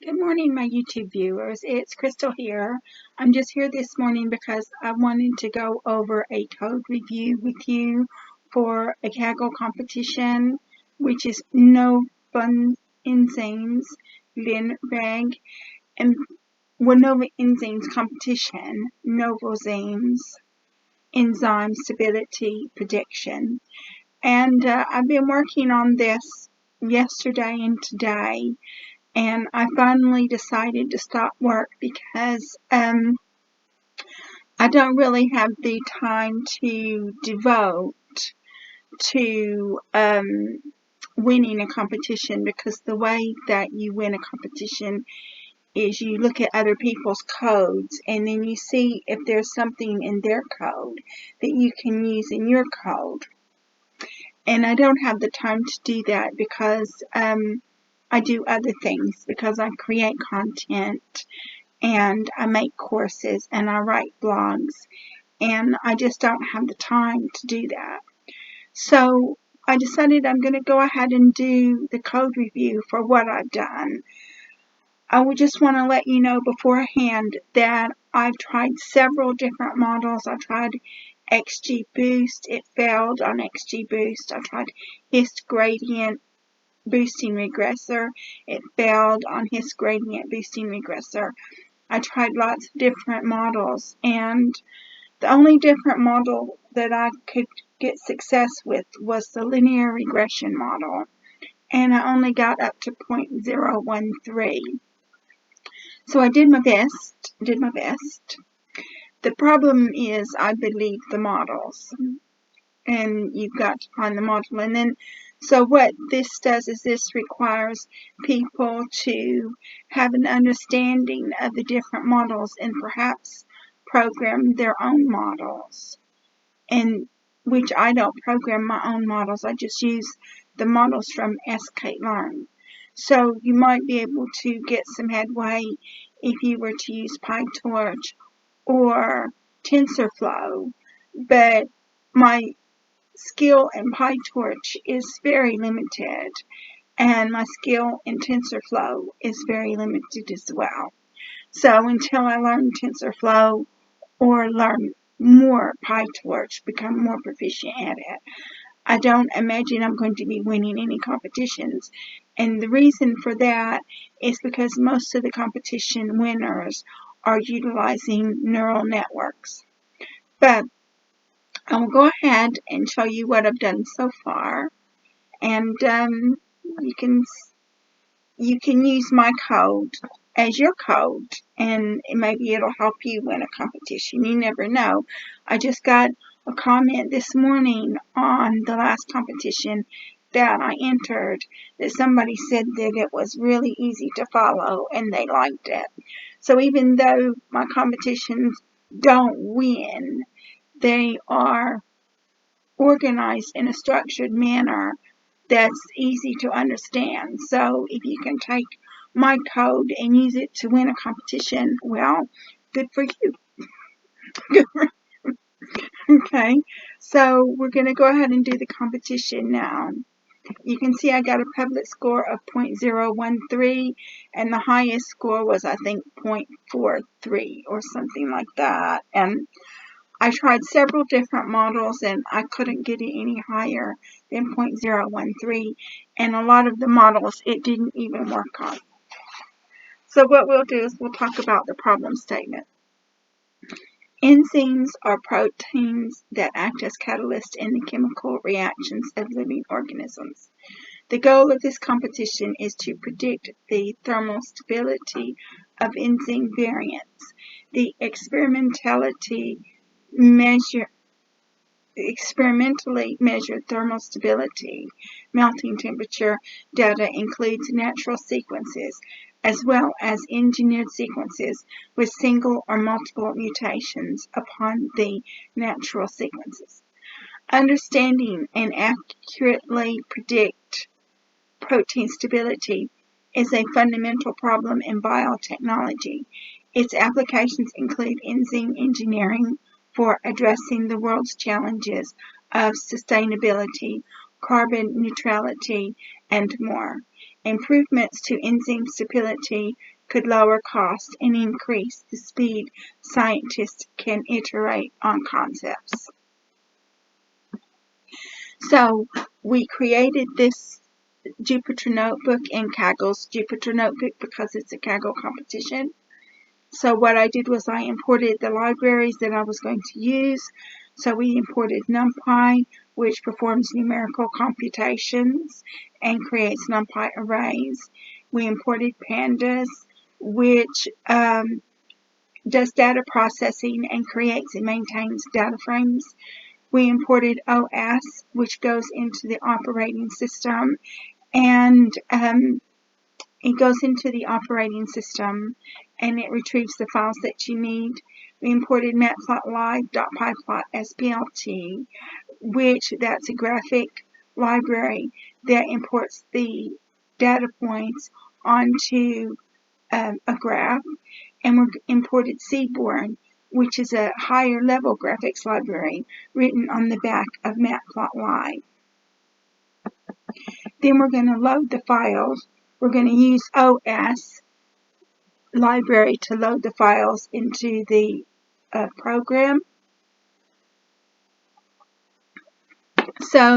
Good morning, my YouTube viewers. It's Crystal here. I'm just here this morning because I wanted to go over a code review with you for a Kaggle competition, which is Novozymes Linreg and Novozymes competition, Novozymes enzyme stability prediction. And I've been working on this yesterday and today. And I finally decided to stop work because I don't really have the time to devote to winning a competition, because the way that you win a competition is you look at other people's codes and then you see if there's something in their code that you can use in your code. And I don't have the time to do that because I do other things, because I create content and I make courses and I write blogs, and I just don't have the time to do that. So I decided I'm going to go ahead and do the code review for what I've done. I would just want to let you know beforehand that I've tried several different models. I tried XGBoost. It failed on XGBoost. I tried Hist Gradient Boosting Regressor. It failed on His Gradient Boosting Regressor. I tried lots of different models, and the only different model that I could get success with was the linear regression model, and I only got up to 0.013. So I did my best. The problem is I believe the models, and you've got to find the model. And then, so what this does is this requires people to have an understanding of the different models and perhaps program their own models. And which I don't program my own models. I just use the models from sklearn. So you might be able to get some headway if you were to use PyTorch or TensorFlow, but my skill in PyTorch is very limited, and my skill in TensorFlow is very limited as well. So until I learn TensorFlow or learn more PyTorch, become more proficient at it, I don't imagine I'm going to be winning any competitions. And the reason for that is because most of the competition winners are utilizing neural networks. But I will go ahead and show you what I've done so far, and you can use my code as your code, and maybe it'll help you win a competition. You never know. I just got a comment this morning on the last competition that I entered that somebody said that it was really easy to follow and they liked it. So even though my competitions don't win, they are organized in a structured manner that's easy to understand. So if you can take my code and use it to win a competition, well, good for you. Okay, so we're going to go ahead and do the competition now. You can see I got a public score of 0.013, and the highest score was, I think, 0.43 or something like that. And I tried several different models and I couldn't get it any higher than 0.013, and a lot of the models it didn't even work on. So what we'll do is we'll talk about the problem statement. Enzymes are proteins that act as catalysts in the chemical reactions of living organisms. The goal of this competition is to predict the thermal stability of enzyme variants. The experimentally measured thermal stability melting temperature data includes natural sequences as well as engineered sequences with single or multiple mutations upon the natural sequences. Understanding and accurately predict protein stability is a fundamental problem in biotechnology. Its applications include enzyme engineering for addressing the world's challenges of sustainability, carbon neutrality, and more. Improvements to enzyme stability could lower costs and increase the speed scientists can iterate on concepts. So we created this Jupyter Notebook in Kaggle's Jupyter Notebook because it's a Kaggle competition. So what I did was I imported the libraries that I was going to use. So we imported NumPy, which performs numerical computations and creates NumPy arrays. We imported Pandas, which does data processing and creates and maintains data frames. We imported OS, which goes into the operating system, and it goes into the operating system and it retrieves the files that you need. We imported matplotlib.pyplot.splt, which that's a graphic library that imports the data points onto a graph. And we imported Seaborn, which is a higher level graphics library written on the back of matplotlib. Then we're going to load the files. We're going to use OS library to load the files into the program. So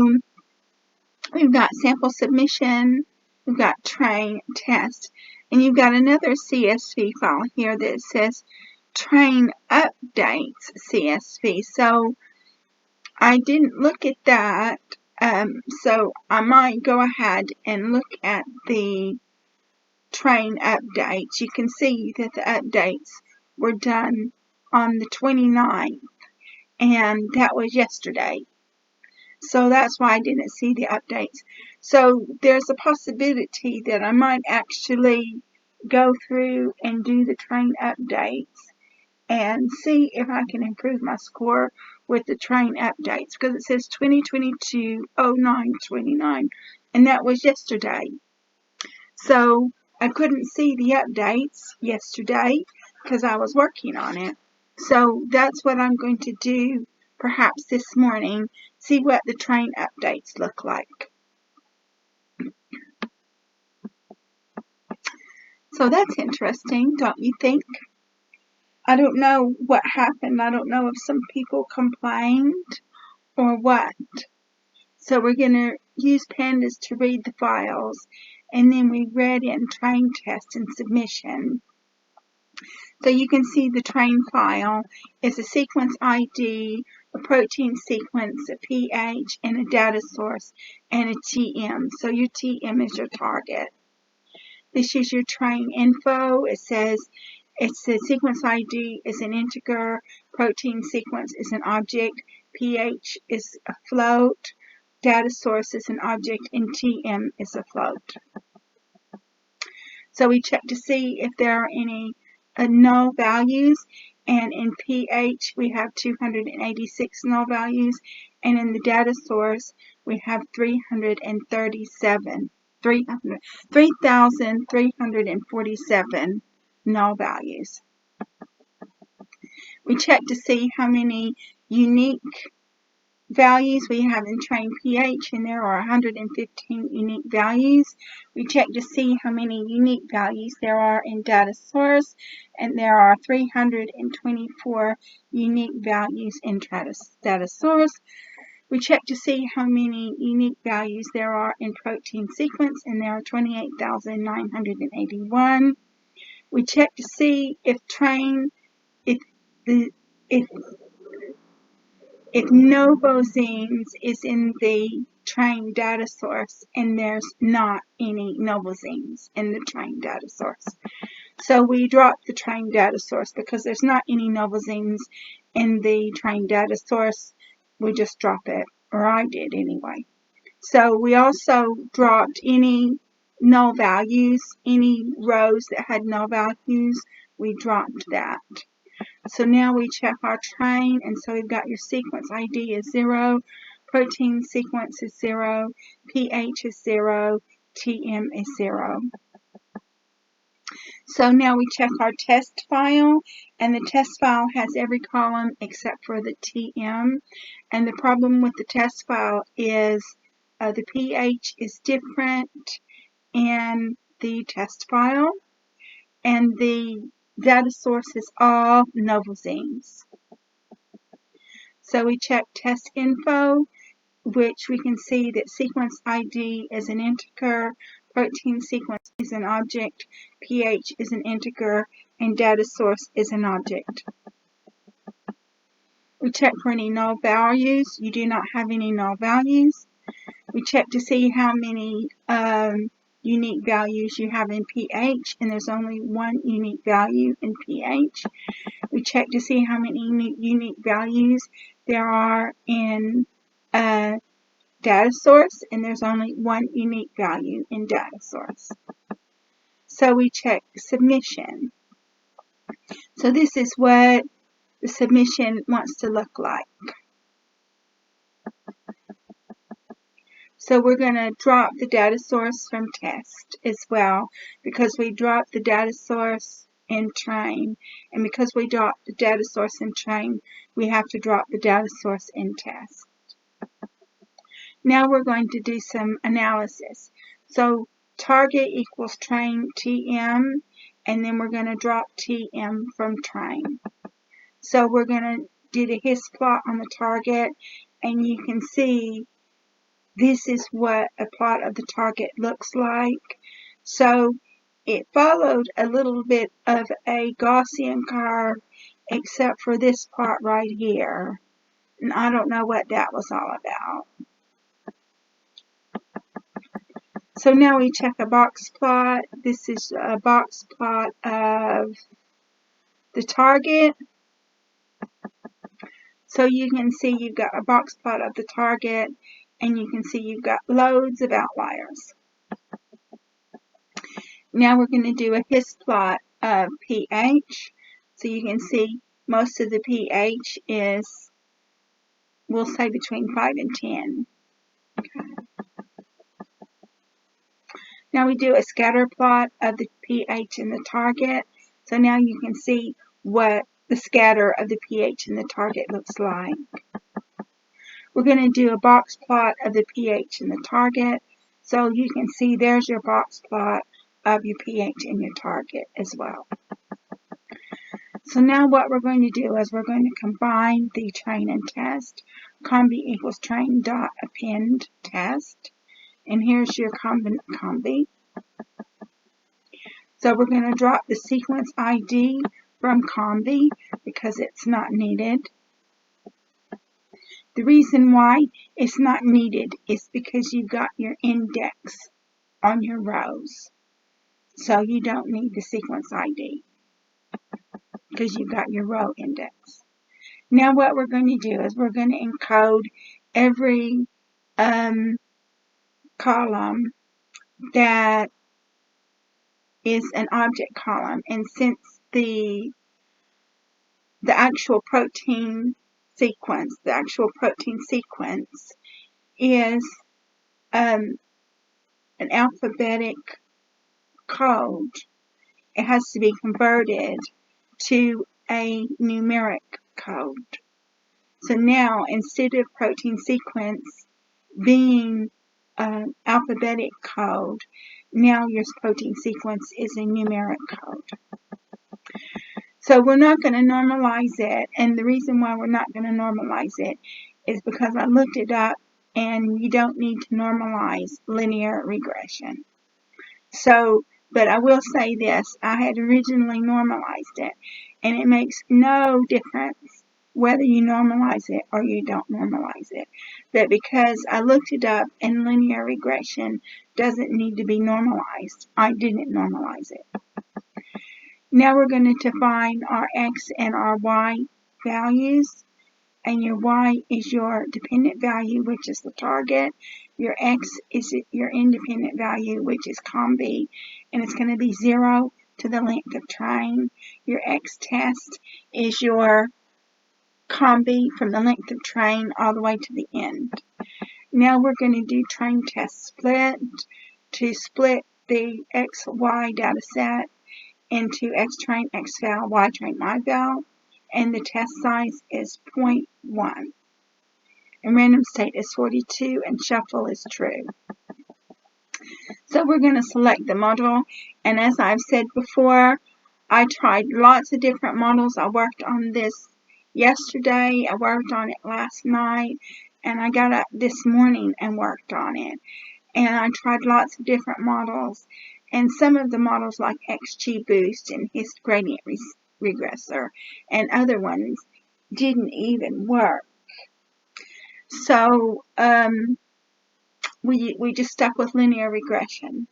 we've got sample submission, we've got train, test, and you've got another CSV file here that says train updates CSV. So I didn't look at that, so I might go ahead and look at the train updates. You can see that the updates were done on the 29th, and that was yesterday. So that's why I didn't see the updates. So there's a possibility that I might actually go through and do the train updates and see if I can improve my score with the train updates, because it says 2022-09-29, and that was yesterday. So I couldn't see the updates yesterday because I was working on it. So that's what I'm going to do perhaps this morning, see what the train updates look like. So that's interesting, don't you think? I don't know what happened. I don't know if some people complained or what. So we're going to use Pandas to read the files, and then we read in train test and submission. So you can see the train file is a sequence ID, a protein sequence, a pH, and a data source, and a TM. So your TM is your target. This is your train info. It says it's the sequence ID is an integer, protein sequence is an object, pH is a float, data source is an object, and TM is a float. So we check to see if there are any null values, and in pH we have 286 null values, and in the data source we have 3,347 null values. We check to see how many unique values we have in train pH, and there are 115 unique values. We check to see how many unique values there are in data source, and there are 324 unique values in data source. We check to see how many unique values there are in protein sequence, and there are 28,981. We check to see if Novozymes is in the train data source, and there's not any Novozymes in the train data source. So we drop the train data source because there's not any Novozymes in the train data source. We just drop it, or I did anyway. So we also dropped any null values, any rows that had null values, we dropped that. So now we check our train, and so we've got your sequence ID is 0, protein sequence is 0, pH is 0, TM is 0. So now we check our test file, and the test file has every column except for the TM. And the problem with the test file is the pH is different in the test file, and the data source is all Novozymes. So we check test info, which we can see that sequence ID is an integer, protein sequence is an object, pH is an integer, and data source is an object. We check for any null values. You do not have any null values. We check to see how many unique values you have in pH, and there's only one unique value in pH. We check to see how many unique values there are in data source, and there's only one unique value in data source. So we check submission. So this is what the submission wants to look like. So we're going to drop the data source from test as well, because we dropped the data source in train, and because we dropped the data source in train, we have to drop the data source in test. Now we're going to do some analysis. So target equals train TM, and then we're going to drop TM from train. So we're going to do the his plot on the target, and you can see this is what a plot of the target looks like. So it followed a little bit of a Gaussian curve, except for this part right here. And I don't know what that was all about. So now we check a box plot. This is a box plot of the target. So you can see you've got a box plot of the target, and you can see you've got loads of outliers. Now we're going to do a his plot of pH. So you can see most of the pH is, we'll say, between 5 and 10. Okay. Now we do a scatter plot of the pH in the target. So now you can see what the scatter of the pH in the target looks like. We're going to do a box plot of the pH in the target. So you can see there's your box plot of your pH in your target as well. So now what we're going to do is we're going to combine the train and test. Combi equals train dot append test. And here's your combi. So we're going to drop the sequence ID from combi because it's not needed. The reason why it's not needed is because you've got your index on your rows. So you don't need the sequence ID because you've got your row index. Now what we're going to do is we're going to encode every column that is an object column, and since the actual protein sequence is an alphabetic code, it has to be converted to a numeric code. So now, instead of protein sequence being an alphabetic code, now your protein sequence is a numeric code. So we're not going to normalize it, and the reason why we're not going to normalize it is because I looked it up, and you don't need to normalize linear regression. So, but I will say this, I had originally normalized it, and it makes no difference whether you normalize it or you don't normalize it. But because I looked it up and linear regression doesn't need to be normalized, I didn't normalize it. Now we're going to define our x and our y values. And your y is your dependent value, which is the target. Your x is your independent value, which is combi, and it's going to be 0 to the length of train. Your x test is your combi from the length of train all the way to the end. Now we're going to do train test split to split the XY data set into X train, X val, Y train, Y val, and the test size is 0.1. And random state is 42, and shuffle is true. So we're going to select the model, and as I've said before, I tried lots of different models. I worked on this yesterday, I worked on it last night, and I got up this morning and worked on it. And I tried lots of different models, and some of the models like XGBoost and Hist Gradient Regressor and other ones didn't even work. So we just stuck with linear regression.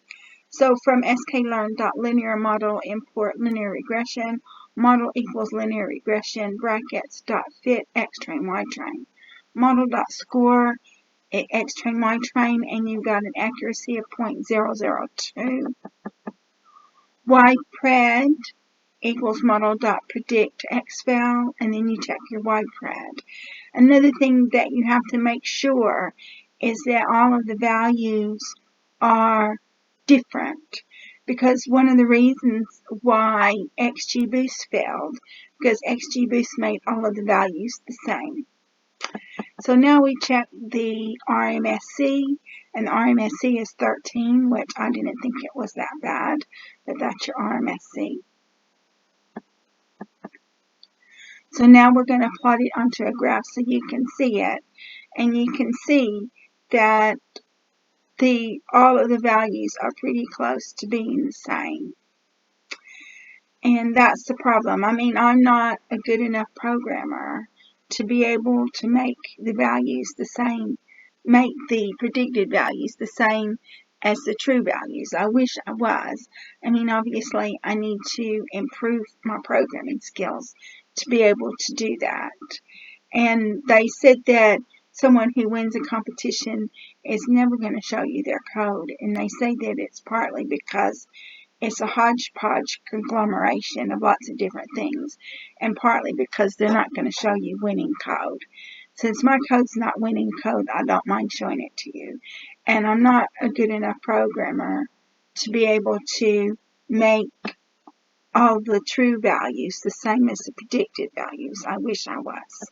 So from sklearn.linear model, import linear regression, model equals linear regression, brackets, dot fit, x train, y train. Model dot score, x train, y train, and you've got an accuracy of 0.002. Y-pred equals model dot predict xval, and then you check your Y-pred. Another thing that you have to make sure is that all of the values are different, because one of the reasons why XGBoost failed, because XGBoost made all of the values the same. So now we check the RMSE, and the RMSE is 13, which I didn't think it was that bad, but that's your RMSE. So now we're going to plot it onto a graph so you can see it, and you can see that all of the values are pretty close to being the same. And that's the problem. I mean, I'm not a good enough programmer to be able to make the values the same, make the predicted values the same as the true values. I wish I was. I mean, obviously, I need to improve my programming skills to be able to do that. And they said that someone who wins a competition is never going to show you their code. And they say that it's partly because it's a hodgepodge conglomeration of lots of different things, and partly because they're not going to show you winning code. Since my code's not winning code, I don't mind showing it to you. And I'm not a good enough programmer to be able to make all the true values the same as the predicted values. I wish I was.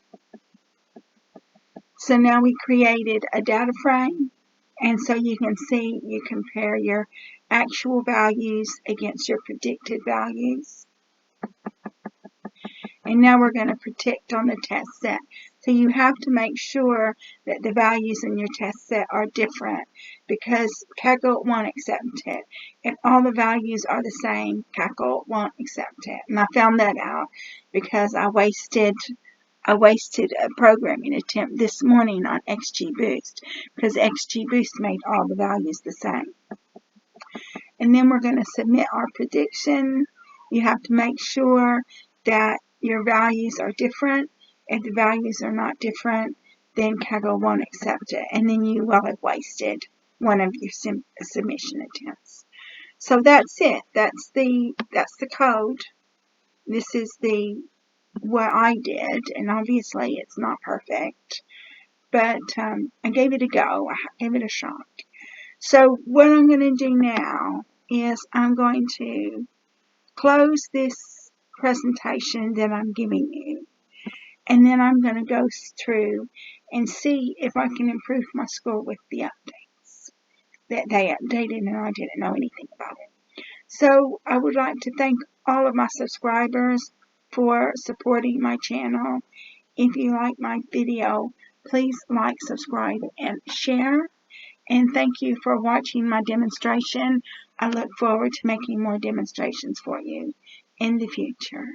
So now we created a data frame, and so you can see, you compare your actual values against your predicted values. And now we're going to predict on the test set. So you have to make sure that the values in your test set are different, because Kaggle won't accept it. If all the values are the same, Kaggle won't accept it. And I found that out because I wasted a programming attempt this morning on XGBoost, because XGBoost made all the values the same. And then we're going to submit our prediction. You have to make sure that your values are different. If the values are not different, then Kaggle won't accept it, and then you will have wasted one of your submission attempts. So that's it. That's the code. This is what I did, and obviously it's not perfect, but I gave it a go. I gave it a shot. So what I'm going to do now is I'm going to close this presentation that I'm giving you, and then I'm going to go through and see if I can improve my score with the updates that they updated, and I didn't know anything about it. So I would like to thank all of my subscribers for supporting my channel. If you like my video, please like, subscribe, and share. And thank you for watching my demonstration. I look forward to making more demonstrations for you in the future.